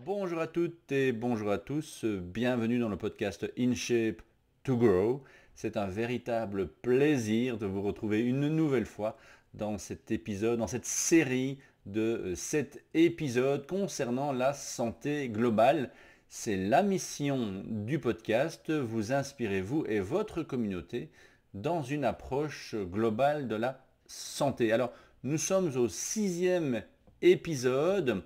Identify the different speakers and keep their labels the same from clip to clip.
Speaker 1: Bonjour à toutes et bonjour à tous, bienvenue dans le podcast In Shape to Grow. C'est un véritable plaisir de vous retrouver une nouvelle fois dans cet épisode, dans cette série de 7 épisodes concernant la santé globale. C'est la mission du podcast, vous inspirez vous et votre communauté dans une approche globale de la santé. Alors, nous sommes au 6e épisode.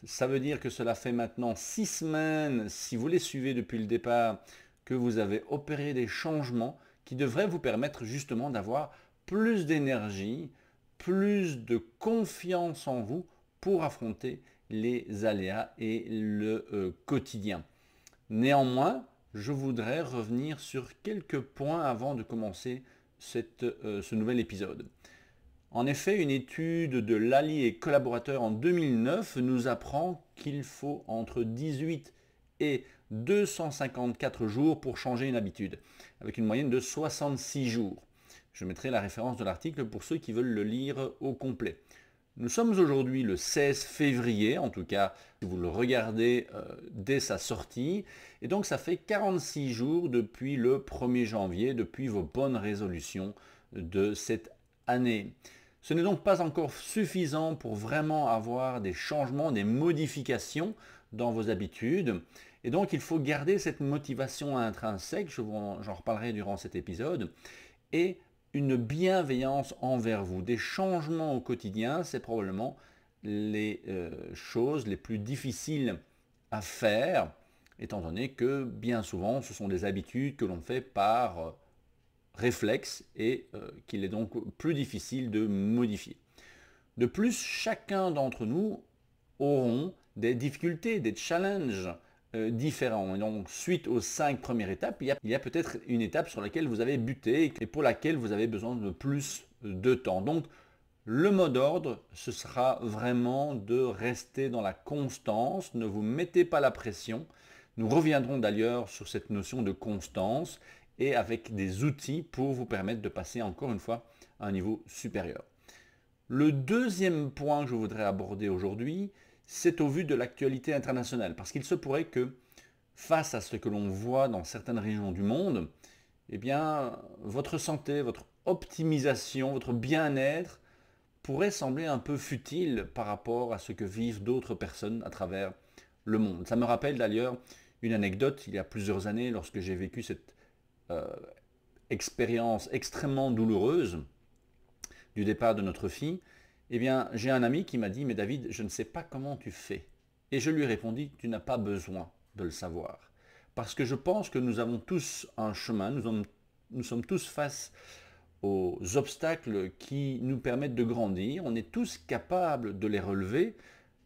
Speaker 1: Ça veut dire que cela fait maintenant 6 semaines, si vous les suivez depuis le départ, que vous avez opéré des changements qui devraient vous permettre justement d'avoir plus d'énergie, plus de confiance en vous pour affronter les aléas et le quotidien. Néanmoins, je voudrais revenir sur quelques points avant de commencer ce nouvel épisode. En effet, une étude de Lally et collaborateurs en 2009 nous apprend qu'il faut entre 18 et 254 jours pour changer une habitude, avec une moyenne de 66 jours. Je mettrai la référence de l'article pour ceux qui veulent le lire au complet. Nous sommes aujourd'hui le 16 février, en tout cas, si vous le regardez dès sa sortie, et donc ça fait 46 jours depuis le 1er janvier, depuis vos bonnes résolutions de cette année. Ce n'est donc pas encore suffisant pour vraiment avoir des changements, des modifications dans vos habitudes. Et donc il faut garder cette motivation intrinsèque, j'en reparlerai durant cet épisode, et une bienveillance envers vous. Des changements au quotidien, c'est probablement les choses les plus difficiles à faire, étant donné que bien souvent ce sont des habitudes que l'on fait par réflexe et qu'il est donc plus difficile de modifier. De plus, chacun d'entre nous auront des difficultés, des challenges différents. Et donc, suite aux 5 premières étapes, il y a peut-être une étape sur laquelle vous avez buté et pour laquelle vous avez besoin de plus de temps. Donc, le mot d'ordre, ce sera vraiment de rester dans la constance, ne vous mettez pas la pression. Nous reviendrons d'ailleurs sur cette notion de constance et avec des outils pour vous permettre de passer encore une fois à un niveau supérieur. Le deuxième point que je voudrais aborder aujourd'hui, c'est au vu de l'actualité internationale, parce qu'il se pourrait que face à ce que l'on voit dans certaines régions du monde, eh bien, votre santé, votre optimisation, votre bien-être pourrait sembler un peu futile par rapport à ce que vivent d'autres personnes à travers le monde. Ça me rappelle d'ailleurs une anecdote il y a plusieurs années lorsque j'ai vécu cette expérience extrêmement douloureuse du départ de notre fille. Eh bien, j'ai un ami qui m'a dit « Mais David, je ne sais pas comment tu fais. » Et je lui ai répondu « Tu n'as pas besoin de le savoir. » Parce que je pense que nous avons tous un chemin, nous sommes tous face aux obstacles qui nous permettent de grandir. On est tous capables de les relever.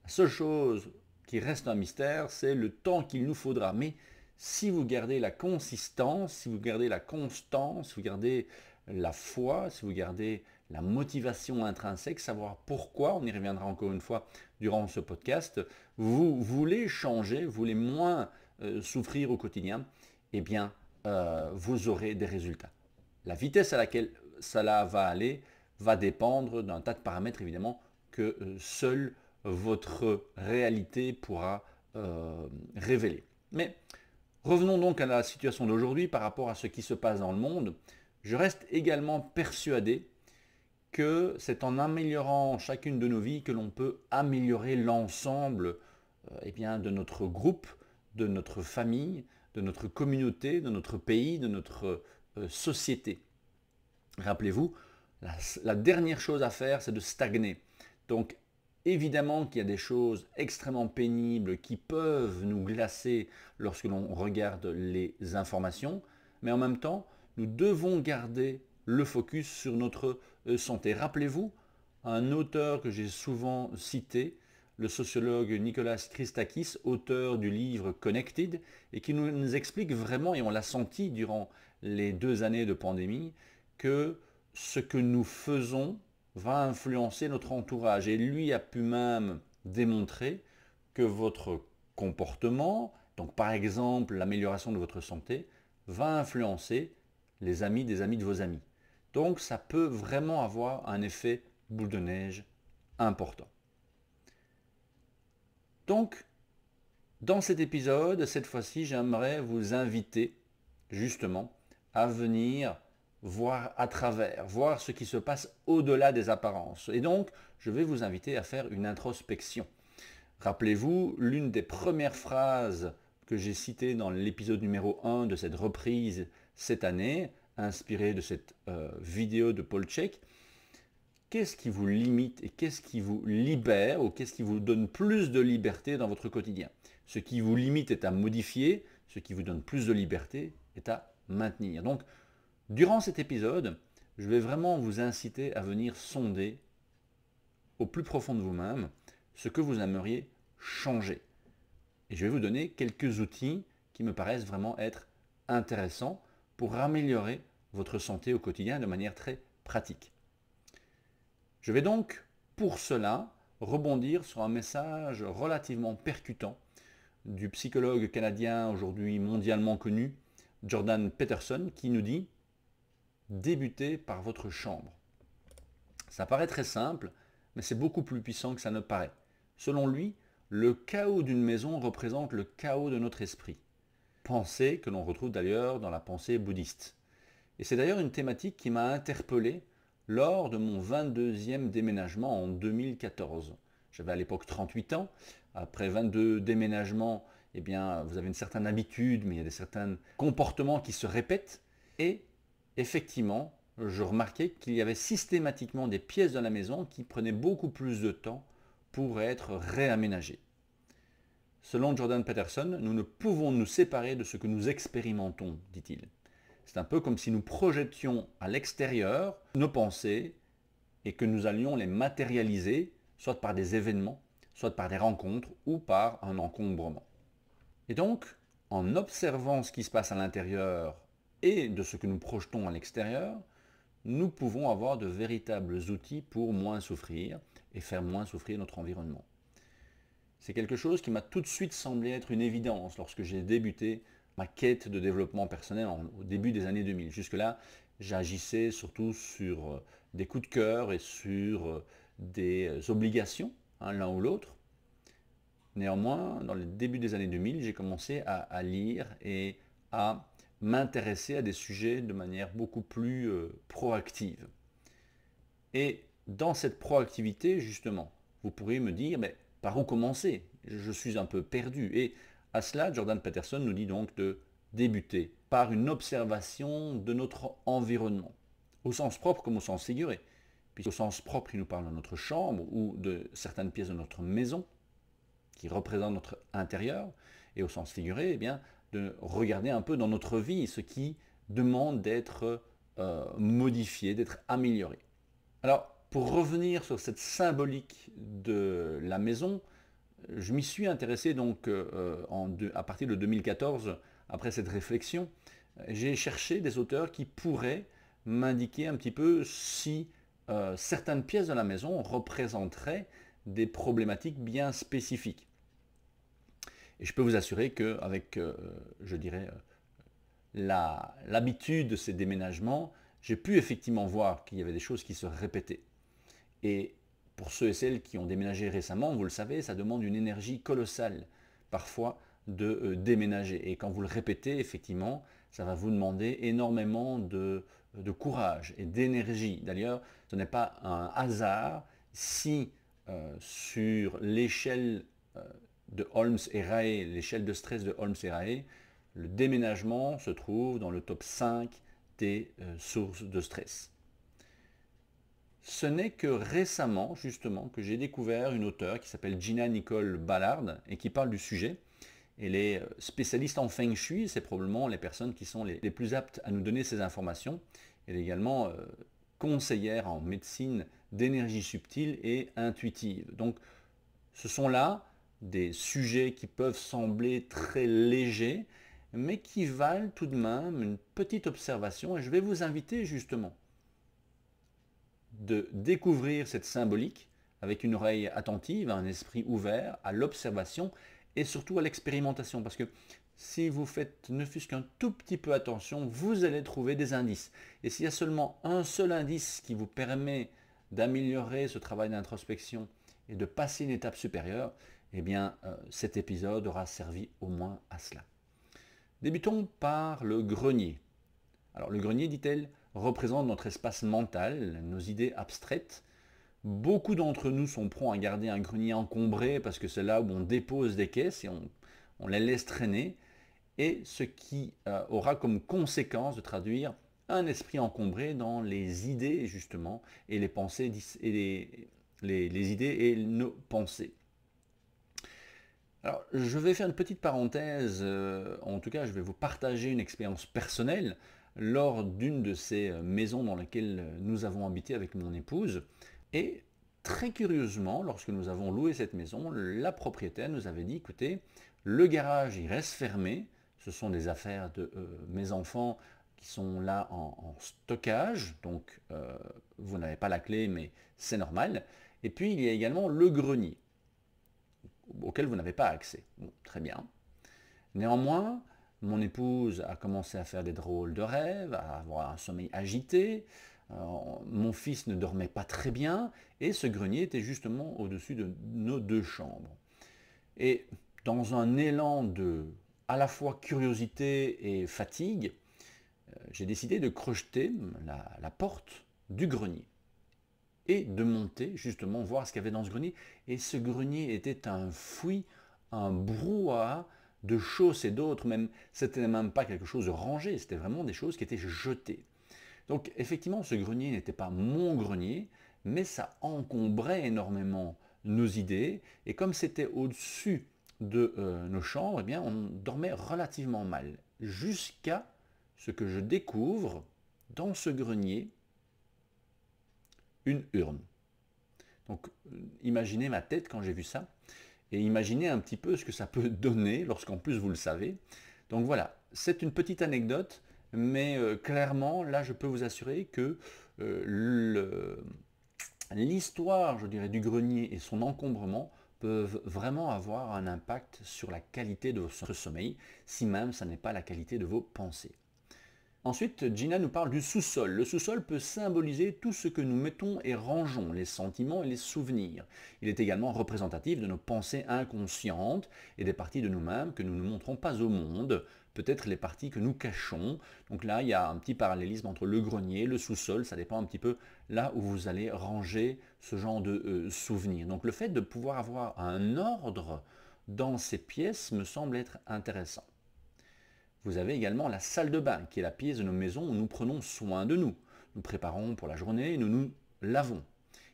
Speaker 1: La seule chose qui reste un mystère, c'est le temps qu'il nous faudra. Mais si vous gardez la consistance, si vous gardez la constance, si vous gardez la foi, si vous gardez la motivation intrinsèque, savoir pourquoi, on y reviendra encore une fois durant ce podcast, vous voulez changer, vous voulez moins souffrir au quotidien, eh bien, vous aurez des résultats. La vitesse à laquelle cela va aller va dépendre d'un tas de paramètres évidemment que seule votre réalité pourra révéler. Mais revenons donc à la situation d'aujourd'hui par rapport à ce qui se passe dans le monde. Je reste également persuadé que c'est en améliorant chacune de nos vies que l'on peut améliorer l'ensemble de notre groupe, de notre famille, de notre communauté, de notre pays, de notre société. Rappelez-vous, la dernière chose à faire, c'est de stagner. Donc, évidemment qu'il y a des choses extrêmement pénibles qui peuvent nous glacer lorsque l'on regarde les informations, mais en même temps, nous devons garder le focus sur notre santé. Rappelez-vous, un auteur que j'ai souvent cité, le sociologue Nicholas Christakis, auteur du livre Connected, et qui nous explique vraiment, et on l'a senti durant les 2 années de pandémie, que ce que nous faisons va influencer notre entourage. Et lui a pu même démontrer que votre comportement, donc par exemple l'amélioration de votre santé, va influencer les amis des amis de vos amis. Donc ça peut vraiment avoir un effet boule de neige important. Donc, Dans cet épisode, cette fois-ci, j'aimerais vous inviter justement à venir voir à travers, voir ce qui se passe au-delà des apparences. Et donc, je vais vous inviter à faire une introspection. Rappelez-vous, l'une des premières phrases que j'ai citées dans l'épisode numéro 1 de cette reprise cette année, inspirée de cette vidéo de Paul Chek, qu'est-ce qui vous limite et qu'est-ce qui vous libère ou qu'est-ce qui vous donne plus de liberté dans votre quotidien? Ce qui vous limite est à modifier, ce qui vous donne plus de liberté est à maintenir. Donc, durant cet épisode, je vais vraiment vous inciter à venir sonder au plus profond de vous-même ce que vous aimeriez changer. Et je vais vous donner quelques outils qui me paraissent vraiment être intéressants pour améliorer votre santé au quotidien de manière très pratique. Je vais donc, pour cela, rebondir sur un message relativement percutant du psychologue canadien aujourd'hui mondialement connu, Jordan Peterson, qui nous dit « Débutez par votre chambre ». Ça paraît très simple, mais c'est beaucoup plus puissant que ça ne paraît. Selon lui, le chaos d'une maison représente le chaos de notre esprit. Pensée que l'on retrouve d'ailleurs dans la pensée bouddhiste. Et c'est d'ailleurs une thématique qui m'a interpellé lors de mon 22e déménagement en 2014. J'avais à l'époque 38 ans. Après 22 déménagements, eh bien, vous avez une certaine habitude, mais il y a certains comportements qui se répètent. Et effectivement, je remarquais qu'il y avait systématiquement des pièces de la maison qui prenaient beaucoup plus de temps pour être réaménagées. Selon Jordan Peterson, nous ne pouvons nous séparer de ce que nous expérimentons, dit-il. C'est un peu comme si nous projetions à l'extérieur nos pensées et que nous allions les matérialiser, soit par des événements, soit par des rencontres ou par un encombrement. Et donc, en observant ce qui se passe à l'intérieur et de ce que nous projetons à l'extérieur, nous pouvons avoir de véritables outils pour moins souffrir et faire moins souffrir notre environnement. C'est quelque chose qui m'a tout de suite semblé être une évidence lorsque j'ai débuté ma quête de développement personnel au début des années 2000. Jusque-là, j'agissais surtout sur des coups de cœur et sur des obligations, l'un ou l'autre. Néanmoins, dans le début des années 2000, j'ai commencé à lire et à m'intéresser à des sujets de manière beaucoup plus proactive. Et dans cette proactivité, justement, vous pourriez me dire, mais par où commencer? Je suis un peu perdu. Et à cela, Jordan Peterson nous dit donc de débuter par une observation de notre environnement, au sens propre comme au sens figuré. Puisqu'au sens propre, il nous parle de notre chambre ou de certaines pièces de notre maison qui représentent notre intérieur, et au sens figuré, eh bien, de regarder un peu dans notre vie ce qui demande d'être modifié, d'être amélioré. Alors, pour revenir sur cette symbolique de la maison, je m'y suis intéressé donc à partir de 2014, après cette réflexion, j'ai cherché des auteurs qui pourraient m'indiquer un petit peu si certaines pièces de la maison représenteraient des problématiques bien spécifiques. Et je peux vous assurer qu'avec, je dirais, l'habitude de ces déménagements, j'ai pu effectivement voir qu'il y avait des choses qui se répétaient. Et pour ceux et celles qui ont déménagé récemment, vous le savez, ça demande une énergie colossale, parfois, de déménager. Et quand vous le répétez, effectivement, ça va vous demander énormément de courage et d'énergie. D'ailleurs, ce n'est pas un hasard si sur l'échelle de Holmes et Rahe, l'échelle de stress de Holmes et Rahe, le déménagement se trouve dans le top 5 des sources de stress. Ce n'est que récemment, justement, que j'ai découvert une auteure qui s'appelle Gina Nicole Ballard et qui parle du sujet. Elle est spécialiste en Feng Shui, c'est probablement les personnes qui sont les plus aptes à nous donner ces informations. Elle est également conseillère en médecine d'énergie subtile et intuitive. Donc, ce sont là des sujets qui peuvent sembler très légers, mais qui valent tout de même une petite observation. Et je vais vous inviter justement de découvrir cette symbolique avec une oreille attentive, un esprit ouvert à l'observation et surtout à l'expérimentation. Parce que si vous faites ne fût-ce qu'un tout petit peu attention, vous allez trouver des indices. Et s'il y a seulement un seul indice qui vous permet d'améliorer ce travail d'introspection et de passer une étape supérieure, eh bien cet épisode aura servi au moins à cela. Débutons par le grenier. Alors le grenier, dit-elle, représente notre espace mental, nos idées abstraites. Beaucoup d'entre nous sont prompts à garder un grenier encombré parce que c'est là où on dépose des caisses et on les laisse traîner. Et ce qui aura comme conséquence de traduire un esprit encombré dans les idées justement et les pensées et les idées et nos pensées. Alors je vais faire une petite parenthèse, en tout cas je vais vous partager une expérience personnelle lors d'une de ces maisons dans lesquelles nous avons habité avec mon épouse. Et très curieusement, lorsque nous avons loué cette maison, la propriétaire nous avait dit, écoutez, le garage il reste fermé, ce sont des affaires de mes enfants qui sont là en stockage, donc vous n'avez pas la clé, mais c'est normal. Et puis il y a également le grenier, auquel vous n'avez pas accès. Bon, très bien. Néanmoins, mon épouse a commencé à faire des drôles de rêves, à avoir un sommeil agité. Mon fils ne dormait pas très bien et ce grenier était justement au-dessus de nos deux chambres. Et dans un élan de à la fois curiosité et fatigue, j'ai décidé de crocheter la porte du grenier et de monter justement voir ce qu'il y avait dans ce grenier. Et ce grenier était un fouillis, un brouhaha de choses et d'autres, même c'était même pas quelque chose de rangé, c'était vraiment des choses qui étaient jetées. Donc effectivement, ce grenier n'était pas mon grenier, mais ça encombrait énormément nos idées, et comme c'était au-dessus de nos chambres, eh bien, on dormait relativement mal, jusqu'à ce que je découvre dans ce grenier une urne. Donc imaginez ma tête quand j'ai vu ça, et imaginez un petit peu ce que ça peut donner lorsqu'en plus vous le savez. Donc voilà, c'est une petite anecdote, mais clairement, là je peux vous assurer que l'histoire, je dirais, du grenier et son encombrement peuvent vraiment avoir un impact sur la qualité de votre sommeil, si même ça n'est pas la qualité de vos pensées. Ensuite, Gina nous parle du sous-sol. Le sous-sol peut symboliser tout ce que nous mettons et rangeons, les sentiments et les souvenirs. Il est également représentatif de nos pensées inconscientes et des parties de nous-mêmes que nous ne montrons pas au monde, peut-être les parties que nous cachons. Donc là, il y a un petit parallélisme entre le grenier, le sous-sol, ça dépend un petit peu là où vous allez ranger ce genre de souvenirs. Donc le fait de pouvoir avoir un ordre dans ces pièces me semble être intéressant. Vous avez également la salle de bain, qui est la pièce de nos maisons où nous prenons soin de nous. Nous préparons pour la journée et nous nous lavons.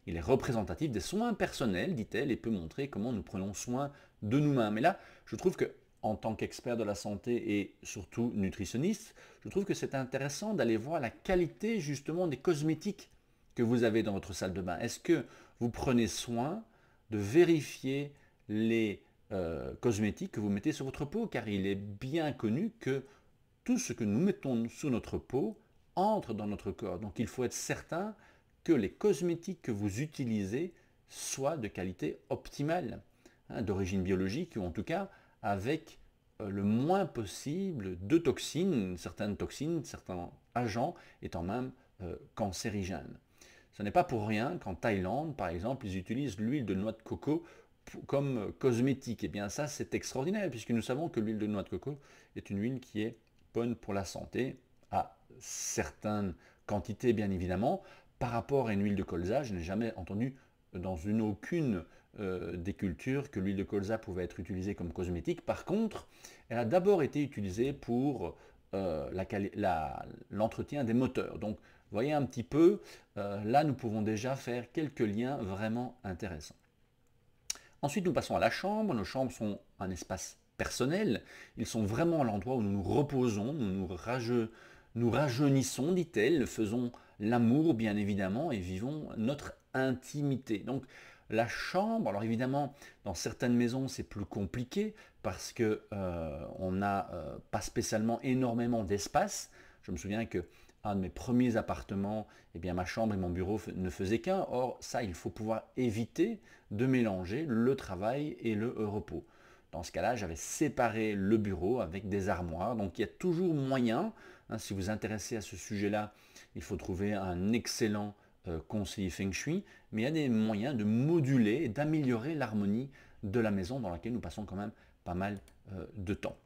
Speaker 1: Il est représentatif des soins personnels, dit-elle, et peut montrer comment nous prenons soin de nous-mêmes. Et là, je trouve que, en tant qu'expert de la santé et surtout nutritionniste, je trouve que c'est intéressant d'aller voir la qualité justement des cosmétiques que vous avez dans votre salle de bain. Est-ce que vous prenez soin de vérifier les cosmétiques que vous mettez sur votre peau, car il est bien connu que tout ce que nous mettons sous notre peau entre dans notre corps. Donc il faut être certain que les cosmétiques que vous utilisez soient de qualité optimale, d'origine biologique, ou en tout cas avec le moins possible de toxines, certains agents étant même cancérigènes. Ce n'est pas pour rien qu'en Thaïlande, par exemple, ils utilisent l'huile de noix de coco comme cosmétique. Et bien ça, c'est extraordinaire, puisque nous savons que l'huile de noix de coco est une huile qui est bonne pour la santé, à certaines quantités bien évidemment. Par rapport à une huile de colza, je n'ai jamais entendu dans aucune des cultures que l'huile de colza pouvait être utilisée comme cosmétique. Par contre, elle a d'abord été utilisée pour l'entretien des moteurs. Donc, vous voyez un petit peu, là nous pouvons déjà faire quelques liens vraiment intéressants. Ensuite, nous passons à la chambre. Nos chambres sont un espace personnel. Ils sont vraiment l'endroit où nous nous reposons, nous rajeunissons, dit-elle, faisons l'amour bien évidemment et vivons notre intimité. Donc la chambre, alors évidemment, dans certaines maisons c'est plus compliqué parce que on n'a pas spécialement énormément d'espace. Je me souviens que un de mes premiers appartements, eh bien, ma chambre et mon bureau ne faisaient qu'un. Or, ça, il faut pouvoir éviter de mélanger le travail et le repos. Dans ce cas-là, j'avais séparé le bureau avec des armoires. Donc, il y a toujours moyen, si vous vous intéressez à ce sujet-là, il faut trouver un excellent conseiller Feng Shui, mais il y a des moyens de moduler et d'améliorer l'harmonie de la maison dans laquelle nous passons quand même pas mal de temps.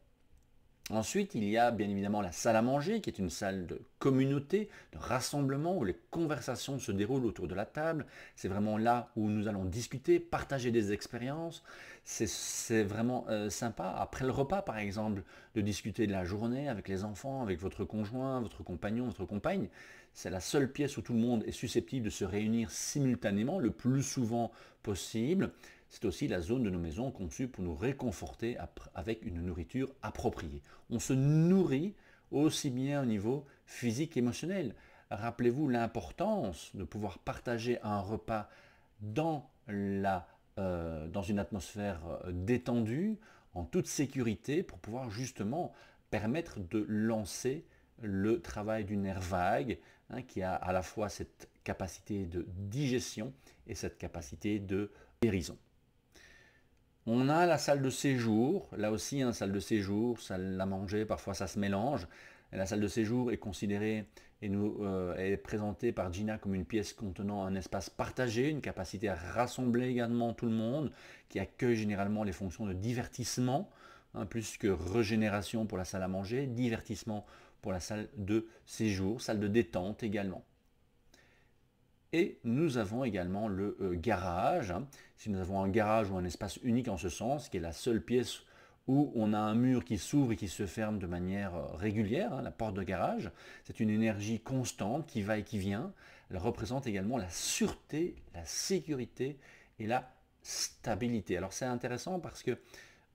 Speaker 1: Ensuite, il y a bien évidemment la salle à manger, qui est une salle de communauté, de rassemblement, où les conversations se déroulent autour de la table. C'est vraiment là où nous allons discuter, partager des expériences. C'est vraiment sympa, après le repas par exemple, de discuter de la journée avec les enfants, avec votre conjoint, votre compagnon, votre compagne. C'est la seule pièce où tout le monde est susceptible de se réunir simultanément, le plus souvent possible. C'est aussi la zone de nos maisons conçue pour nous réconforter avec une nourriture appropriée. On se nourrit aussi bien au niveau physique qu'émotionnel. Rappelez-vous l'importance de pouvoir partager un repas dans, dans une atmosphère détendue, en toute sécurité, pour pouvoir justement permettre de lancer le travail du nerf vague, qui a à la fois cette capacité de digestion et cette capacité de guérison. On a la salle de séjour, là aussi, salle de séjour, salle à manger, parfois ça se mélange. Et la salle de séjour est considérée et est présentée par Gina comme une pièce contenant un espace partagé, une capacité à rassembler également tout le monde, qui accueille généralement les fonctions de divertissement, plus que régénération pour la salle à manger, divertissement pour la salle de séjour, salle de détente également. Et nous avons également le garage. Si nous avons un garage ou un espace unique en ce sens, qui est la seule pièce où on a un mur qui s'ouvre et qui se ferme de manière régulière, la porte de garage, c'est une énergie constante qui va et qui vient. Elle représente également la sûreté, la sécurité et la stabilité. Alors c'est intéressant parce que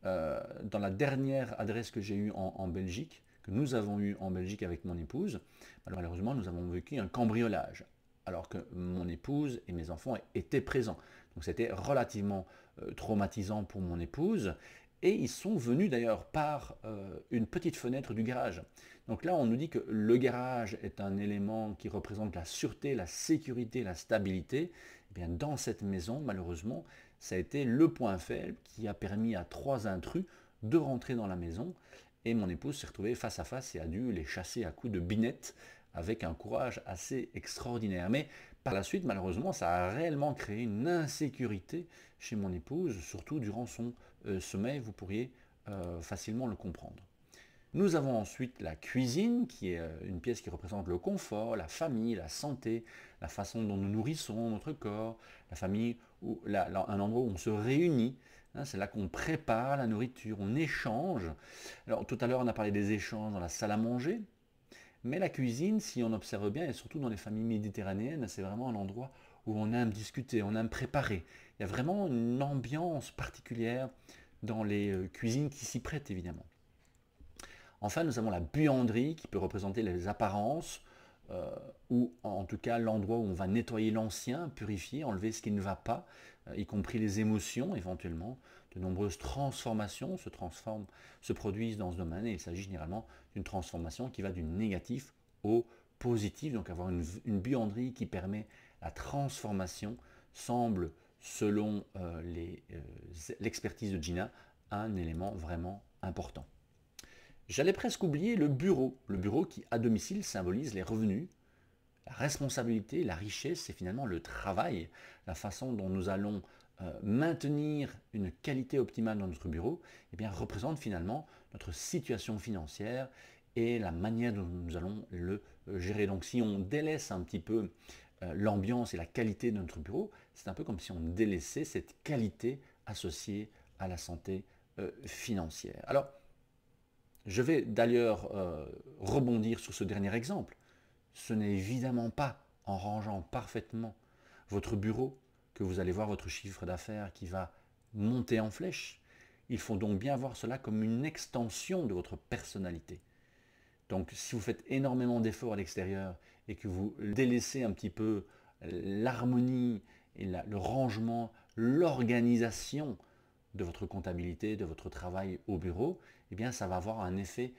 Speaker 1: dans la dernière adresse que j'ai eue en Belgique, que nous avons eue en Belgique avec mon épouse, malheureusement nous avons vécu un cambriolage, alors que mon épouse et mes enfants étaient présents. Donc c'était relativement traumatisant pour mon épouse. Et ils sont venus d'ailleurs par une petite fenêtre du garage. Donc là, on nous dit que le garage est un élément qui représente la sûreté, la sécurité, la stabilité. Eh bien, dans cette maison, malheureusement, ça a été le point faible qui a permis à 3 intrus de rentrer dans la maison. Et mon épouse s'est retrouvée face à face et a dû les chasser à coups de binette, avec un courage assez extraordinaire. Mais par la suite, malheureusement, ça a réellement créé une insécurité chez mon épouse, surtout durant son sommeil, vous pourriez facilement le comprendre. Nous avons ensuite la cuisine, qui est une pièce qui représente le confort, la famille, la santé, la façon dont nous nourrissons notre corps, la famille, un endroit où on se réunit. C'est là qu'on prépare la nourriture, on échange. Alors tout à l'heure, on a parlé des échanges dans la salle à manger. Mais la cuisine, si on observe bien, et surtout dans les familles méditerranéennes, c'est vraiment un endroit où on aime discuter, on aime préparer. Il y a vraiment une ambiance particulière dans les cuisines qui s'y prêtent, évidemment. Enfin, nous avons la buanderie qui peut représenter les apparences, ou en tout cas l'endroit où on va nettoyer l'ancien, purifier, enlever ce qui ne va pas, y compris les émotions éventuellement. De nombreuses transformations se produisent dans ce domaine et il s'agit généralement d'une transformation qui va du négatif au positif. Donc avoir une buanderie qui permet la transformation semble, selon l'expertise de Gina, un élément vraiment important. J'allais presque oublier le bureau qui à domicile symbolise les revenus, la responsabilité, la richesse, c'est finalement le travail, la façon dont nous allons maintenir une qualité optimale dans notre bureau, eh bien, représente finalement notre situation financière et la manière dont nous allons le gérer. Donc si on délaisse un petit peu l'ambiance et la qualité de notre bureau, c'est un peu comme si on délaissait cette qualité associée à la santé financière. Alors, je vais d'ailleurs rebondir sur ce dernier exemple. Ce n'est évidemment pas en rangeant parfaitement votre bureau que vous allez voir votre chiffre d'affaires qui va monter en flèche. Il faut donc bien voir cela comme une extension de votre personnalité. Donc si vous faites énormément d'efforts à l'extérieur et que vous délaissez un petit peu l'harmonie et le rangement, l'organisation de votre comptabilité, de votre travail au bureau, eh bien ça va avoir un effet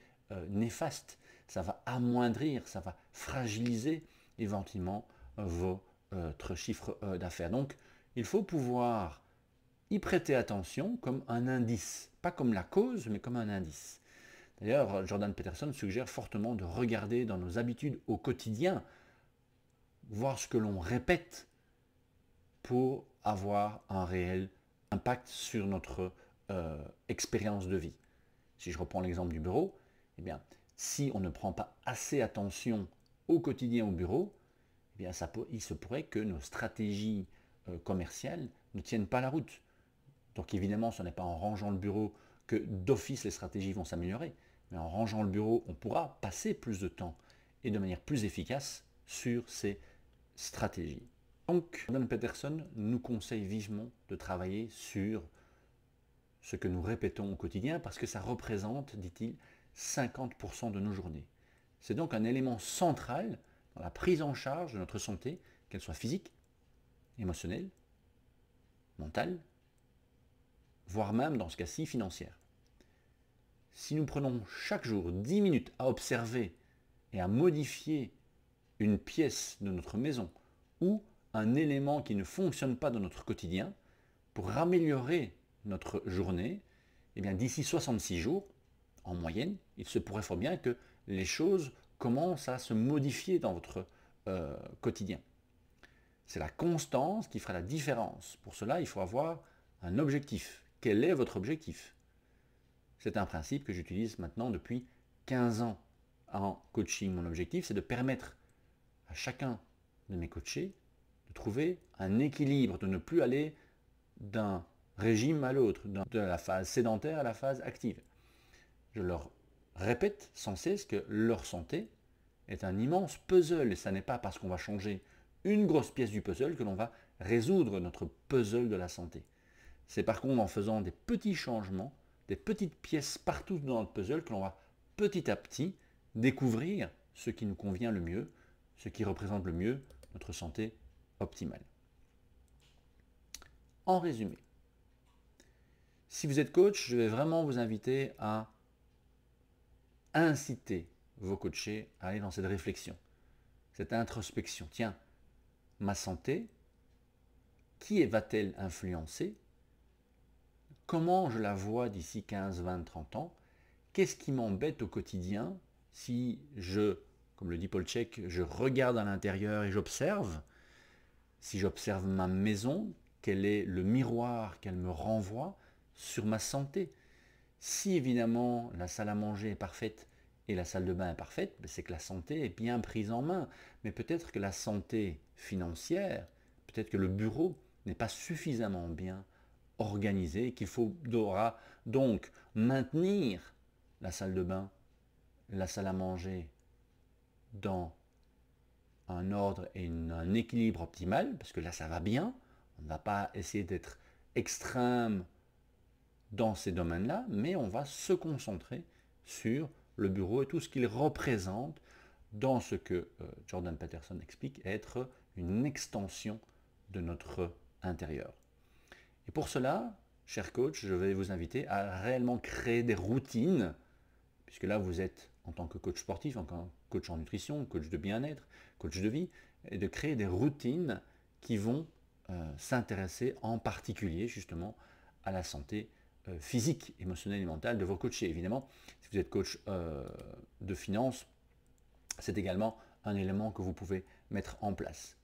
Speaker 1: néfaste. Ça va amoindrir, ça va fragiliser éventuellement votre chiffre d'affaires. Donc il faut pouvoir y prêter attention comme un indice, pas comme la cause, mais comme un indice. D'ailleurs, Jordan Peterson suggère fortement de regarder dans nos habitudes au quotidien, voir ce que l'on répète pour avoir un réel impact sur notre expérience de vie. Si je reprends l'exemple du bureau, eh bien, si on ne prend pas assez attention au quotidien au bureau, eh bien, il se pourrait que nos stratégies commerciales ne tiennent pas la route. Donc évidemment, ce n'est pas en rangeant le bureau que d'office les stratégies vont s'améliorer, mais en rangeant le bureau, on pourra passer plus de temps et de manière plus efficace sur ces stratégies. Donc, Jordan Peterson nous conseille vivement de travailler sur ce que nous répétons au quotidien parce que ça représente, dit-il, 50% de nos journées. C'est donc un élément central dans la prise en charge de notre santé, qu'elle soit physique, émotionnelle, mentale, voire même dans ce cas-ci financière. Si nous prenons chaque jour 10 minutes à observer et à modifier une pièce de notre maison ou un élément qui ne fonctionne pas dans notre quotidien pour améliorer notre journée, eh bien d'ici 66 jours, en moyenne, il se pourrait fort bien que les choses commencent à se modifier dans votre quotidien. C'est la constance qui fera la différence. Pour cela, il faut avoir un objectif. Quel est votre objectif? C'est un principe que j'utilise maintenant depuis 15 ans en coaching. Mon objectif, c'est de permettre à chacun de mes coachés de trouver un équilibre, de ne plus aller d'un régime à l'autre, de la phase sédentaire à la phase active. Je leur répète sans cesse que leur santé est un immense puzzle et ce n'est pas parce qu'on va changer une grosse pièce du puzzle que l'on va résoudre notre puzzle de la santé. C'est par contre en faisant des petits changements, des petites pièces partout dans notre puzzle que l'on va petit à petit découvrir ce qui nous convient le mieux, ce qui représente le mieux notre santé optimale. En résumé, si vous êtes coach, je vais vraiment vous inviter à inciter vos coachés à aller dans cette réflexion, cette introspection. Tiens, ma santé, qui va-t-elle influencer? Comment je la vois d'ici 15, 20, 30 ans? Qu'est-ce qui m'embête au quotidien si je, comme le dit Paul Chek, je regarde à l'intérieur et j'observe? Si j'observe ma maison, quel est le miroir qu'elle me renvoie sur ma santé? Si évidemment la salle à manger est parfaite et la salle de bain est parfaite, c'est que la santé est bien prise en main. Mais peut-être que la santé financière, peut-être que le bureau n'est pas suffisamment bien organisé, qu'il faudra donc maintenir la salle de bain, la salle à manger dans un ordre et un équilibre optimal, parce que là ça va bien, on ne va pas essayer d'être extrême dans ces domaines-là, mais on va se concentrer sur le bureau et tout ce qu'il représente dans ce que Jordan Peterson explique être une extension de notre intérieur. Et pour cela, cher coach, je vais vous inviter à réellement créer des routines, puisque là vous êtes en tant que coach sportif, en tant que coach en nutrition, coach de bien-être, coach de vie, et de créer des routines qui vont s'intéresser en particulier justement à la santé physique, émotionnelle et mentale de vos coachés. Évidemment, si vous êtes coach de finance, c'est également un élément que vous pouvez mettre en place.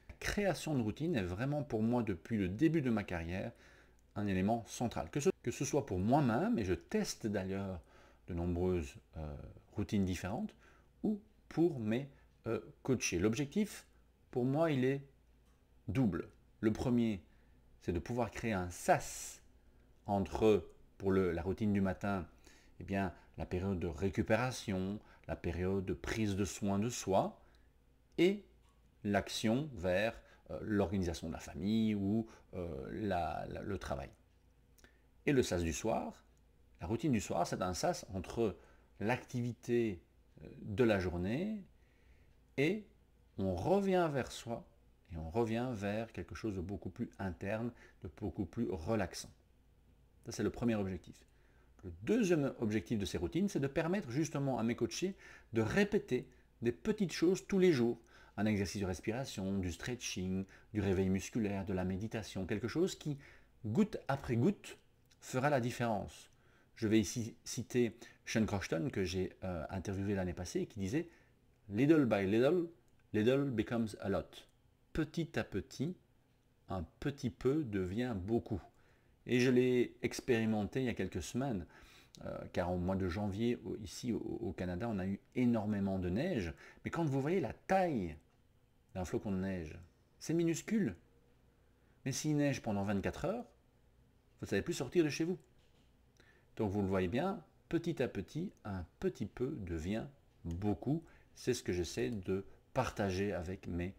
Speaker 1: La création de routine est vraiment pour moi depuis le début de ma carrière un élément central. Que ce soit pour moi-même, et je teste d'ailleurs de nombreuses routines différentes, ou pour mes coachés. L'objectif, pour moi, il est double. Le premier, c'est de pouvoir créer un sas entre, pour la routine du matin, eh bien, la période de récupération, la période de prise de soin de soi, et l'action vers l'organisation de la famille ou le travail. Et le sas du soir, la routine du soir, c'est un sas entre l'activité de la journée et on revient vers soi et on revient vers quelque chose de beaucoup plus interne, de beaucoup plus relaxant. Ça, c'est le premier objectif. Le deuxième objectif de ces routines, c'est de permettre justement à mes coachés de répéter des petites choses tous les jours. Un exercice de respiration, du stretching, du réveil musculaire, de la méditation, quelque chose qui, goutte après goutte, fera la différence. Je vais ici citer Sean Croxton, que j'ai interviewé l'année passée, qui disait « Little by little, little becomes a lot ». Petit à petit, un petit peu devient beaucoup. Et je l'ai expérimenté il y a quelques semaines, car au mois de janvier, ici au Canada, on a eu énormément de neige. Mais quand vous voyez la taille d'un flocon de neige, c'est minuscule. Mais s'il neige pendant 24 heures, vous ne savez plus sortir de chez vous. Donc vous le voyez bien, petit à petit, un petit peu devient beaucoup. C'est ce que j'essaie de partager avec mes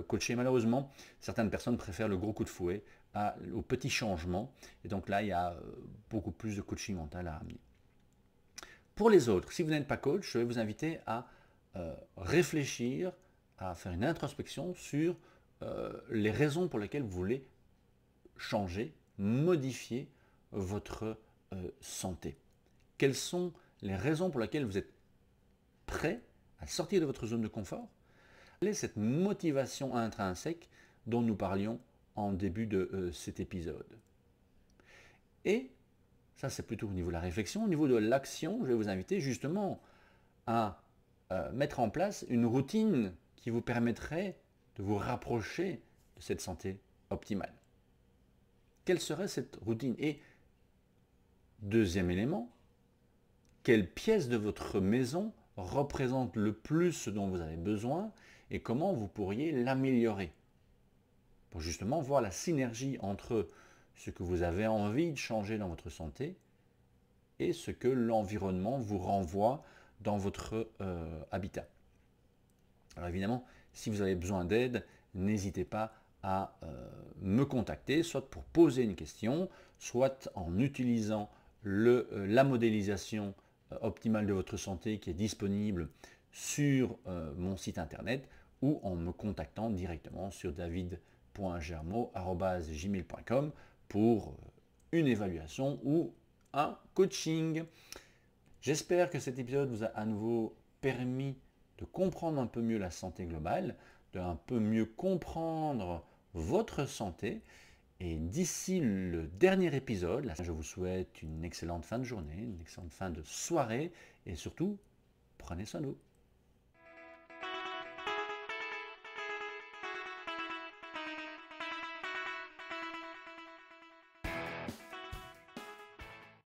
Speaker 1: coachés. Malheureusement, certaines personnes préfèrent le gros coup de fouet aux petits changements. Et donc là, il y a beaucoup plus de coaching mental à amener. Pour les autres, si vous n'êtes pas coach, je vais vous inviter à réfléchir, à faire une introspection sur les raisons pour lesquelles vous voulez changer, modifier votre santé. Quelles sont les raisons pour lesquelles vous êtes prêt à sortir de votre zone de confort? Quelle est cette motivation intrinsèque dont nous parlions en début de cet épisode? Et ça, c'est plutôt au niveau de la réflexion. Au niveau de l'action, je vais vous inviter justement à mettre en place une routine qui vous permettrait de vous rapprocher de cette santé optimale. Quelle serait cette routine? Et deuxième élément, quelle pièce de votre maison représente le plus ce dont vous avez besoin et comment vous pourriez l'améliorer? Pour justement voir la synergie entre ce que vous avez envie de changer dans votre santé et ce que l'environnement vous renvoie dans votre habitat. Alors évidemment, si vous avez besoin d'aide, n'hésitez pas à me contacter, soit pour poser une question, soit en utilisant la modélisation optimale de votre santé qui est disponible sur mon site internet ou en me contactant directement sur david.germeau@gmail.com pour une évaluation ou un coaching. J'espère que cet épisode vous a à nouveau permis de comprendre un peu mieux la santé globale, de un peu mieux comprendre votre santé. Et d'ici le dernier épisode, je vous souhaite une excellente fin de journée, une excellente fin de soirée et surtout, prenez soin de vous.